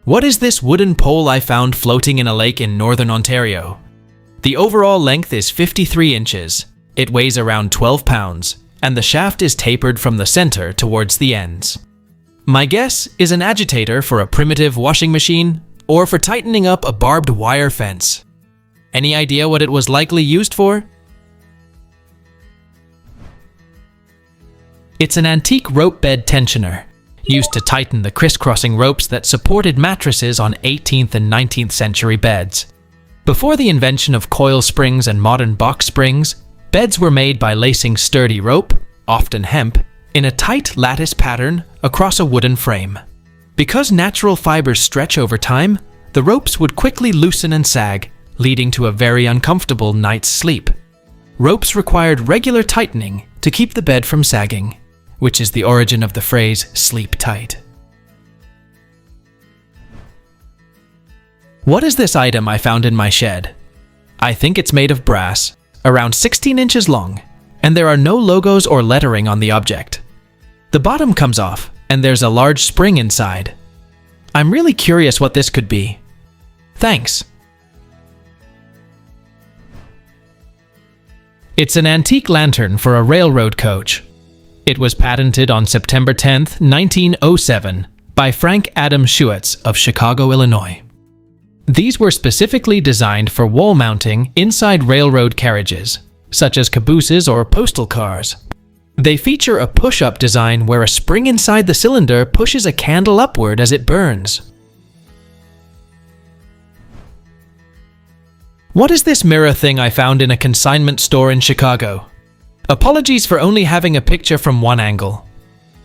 What is this wooden pole I found floating in a lake in northern Ontario? The overall length is 53 inches, it weighs around 12 pounds, and the shaft is tapered from the center towards the ends. My guess is an agitator for a primitive washing machine, or for tightening up a barbed wire fence. Any idea what it was likely used for? It's an antique rope bed tensioner, used to tighten the crisscrossing ropes that supported mattresses on 18th and 19th century beds. Before the invention of coil springs and modern box springs, beds were made by lacing sturdy rope, often hemp, in a tight lattice pattern across a wooden frame. Because natural fibers stretch over time, the ropes would quickly loosen and sag, leading to a very uncomfortable night's sleep. Ropes required regular tightening to keep the bed from sagging, which is the origin of the phrase "sleep tight." What is this item I found in my shed? I think it's made of brass, around 16 inches long, and there are no logos or lettering on the object. The bottom comes off, and there's a large spring inside. I'm really curious what this could be. Thanks. It's an antique lantern for a railroad coach. It was patented on September 10, 1907, by Frank Adam Schuetz of Chicago, Illinois. These were specifically designed for wall mounting inside railroad carriages, such as cabooses or postal cars. They feature a push-up design where a spring inside the cylinder pushes a candle upward as it burns. What is this mirror thing I found in a consignment store in Chicago? Apologies for only having a picture from one angle.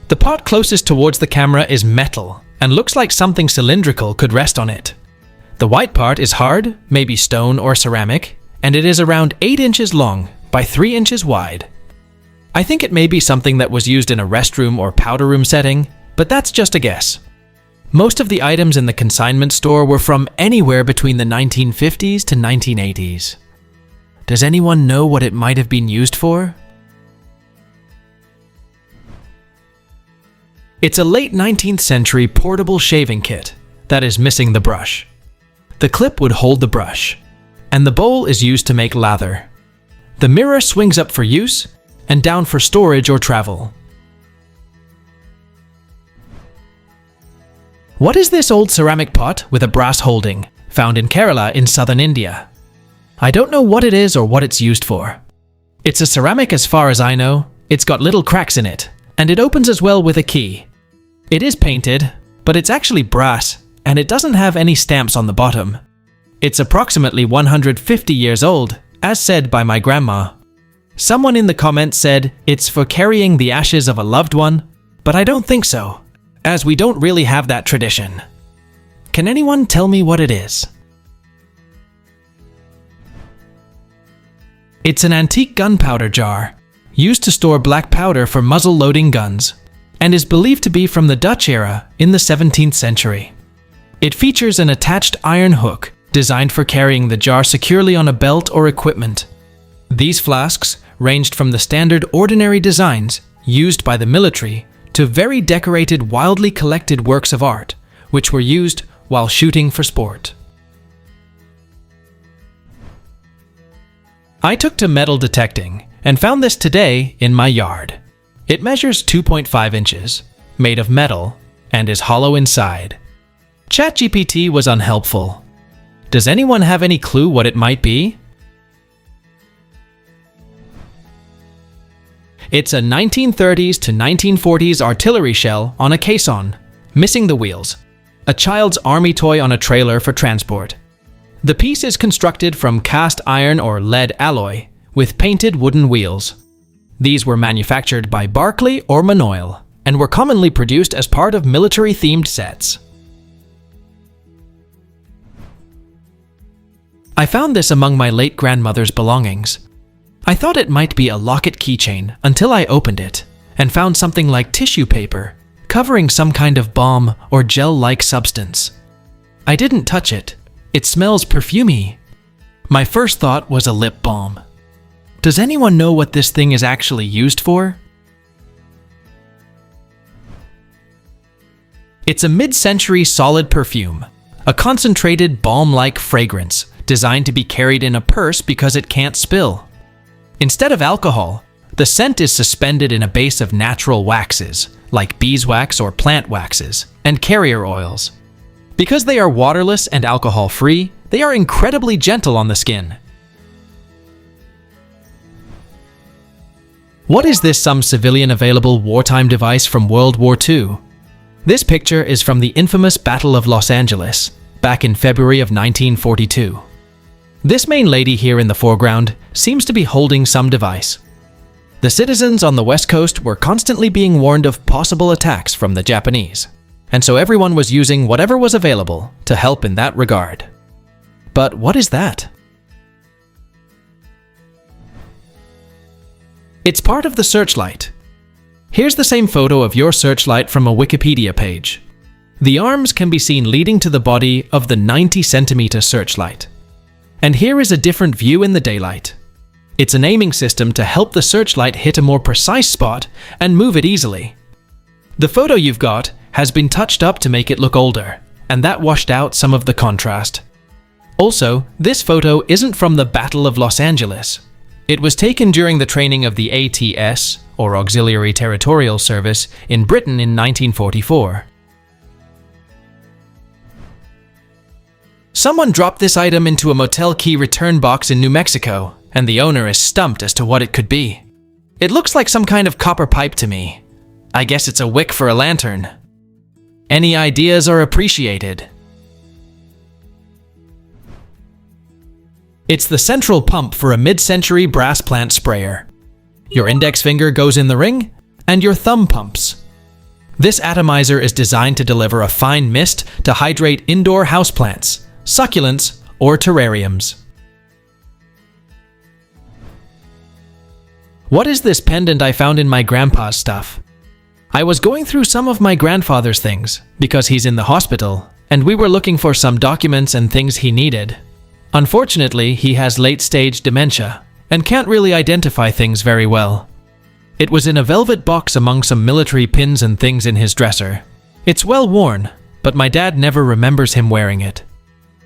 The part closest towards the camera is metal and looks like something cylindrical could rest on it. The white part is hard, maybe stone or ceramic, and it is around 8 inches long by 3 inches wide. I think it may be something that was used in a restroom or powder room setting, but that's just a guess. Most of the items in the consignment store were from anywhere between the 1950s to 1980s. Does anyone know what it might have been used for? It's a late 19th century portable shaving kit that is missing the brush. The clip would hold the brush, and the bowl is used to make lather. The mirror swings up for use and down for storage or travel. What is this old ceramic pot with a brass holding, found in Kerala in southern India? I don't know what it is or what it's used for. It's a ceramic as far as I know, it's got little cracks in it, and it opens as well with a key. It is painted, but it's actually brass, and it doesn't have any stamps on the bottom. It's approximately 150 years old, as said by my grandma. Someone in the comments said it's for carrying the ashes of a loved one, but I don't think so, as we don't really have that tradition. Can anyone tell me what it is? It's an antique gunpowder jar, used to store black powder for muzzle-loading guns, and is believed to be from the Dutch era in the 17th century. It features an attached iron hook designed for carrying the jar securely on a belt or equipment. These flasks ranged from the standard ordinary designs used by the military to very decorated, wildly collected works of art, which were used while shooting for sport. I took to metal detecting and found this today in my yard. It measures 2.5 inches, made of metal, and is hollow inside. ChatGPT was unhelpful. Does anyone have any clue what it might be? It's a 1930s to 1940s artillery shell on a caisson, missing the wheels. A child's army toy on a trailer for transport. The piece is constructed from cast iron or lead alloy with painted wooden wheels. These were manufactured by Barclay or Manoil and were commonly produced as part of military-themed sets. I found this among my late grandmother's belongings. I thought it might be a locket keychain until I opened it and found something like tissue paper covering some kind of balm or gel-like substance. I didn't touch it. It smells perfumey. My first thought was a lip balm. Does anyone know what this thing is actually used for? It's a mid-century solid perfume, a concentrated balm-like fragrance designed to be carried in a purse because it can't spill. Instead of alcohol, the scent is suspended in a base of natural waxes, like beeswax or plant waxes, and carrier oils. Because they are waterless and alcohol-free, they are incredibly gentle on the skin. What is this some civilian-available wartime device from World War II? This picture is from the infamous Battle of Los Angeles, back in February of 1942. This main lady here in the foreground seems to be holding some device. The citizens on the West Coast were constantly being warned of possible attacks from the Japanese, and so everyone was using whatever was available to help in that regard. But what is that? It's part of the searchlight. Here's the same photo of your searchlight from a Wikipedia page. The arms can be seen leading to the body of the 90-centimeter searchlight. And here is a different view in the daylight. It's an aiming system to help the searchlight hit a more precise spot and move it easily. The photo you've got has been touched up to make it look older, and that washed out some of the contrast. Also, this photo isn't from the Battle of Los Angeles. It was taken during the training of the ATS, or Auxiliary Territorial Service, in Britain in 1944. Someone dropped this item into a motel key return box in New Mexico, and the owner is stumped as to what it could be. It looks like some kind of copper pipe to me. I guess it's a wick for a lantern. Any ideas are appreciated. It's the central pump for a mid-century brass plant sprayer. Your index finger goes in the ring, and your thumb pumps. This atomizer is designed to deliver a fine mist to hydrate indoor houseplants, succulents, or terrariums. What is this pendant I found in my grandpa's stuff? I was going through some of my grandfather's things, because he's in the hospital, and we were looking for some documents and things he needed. Unfortunately, he has late-stage dementia and can't really identify things very well. It was in a velvet box among some military pins and things in his dresser. It's well worn, but my dad never remembers him wearing it.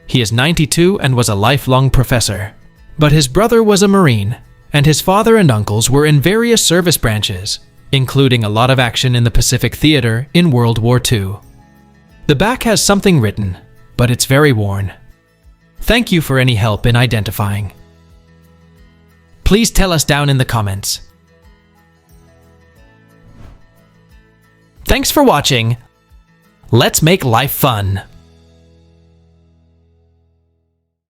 He is 92 and was a lifelong professor, but his brother was a Marine, and his father and uncles were in various service branches, including a lot of action in the Pacific Theater in World War II. The back has something written, but it's very worn. Thank you for any help in identifying. Please tell us down in the comments. Thanks for watching. Let's make life fun.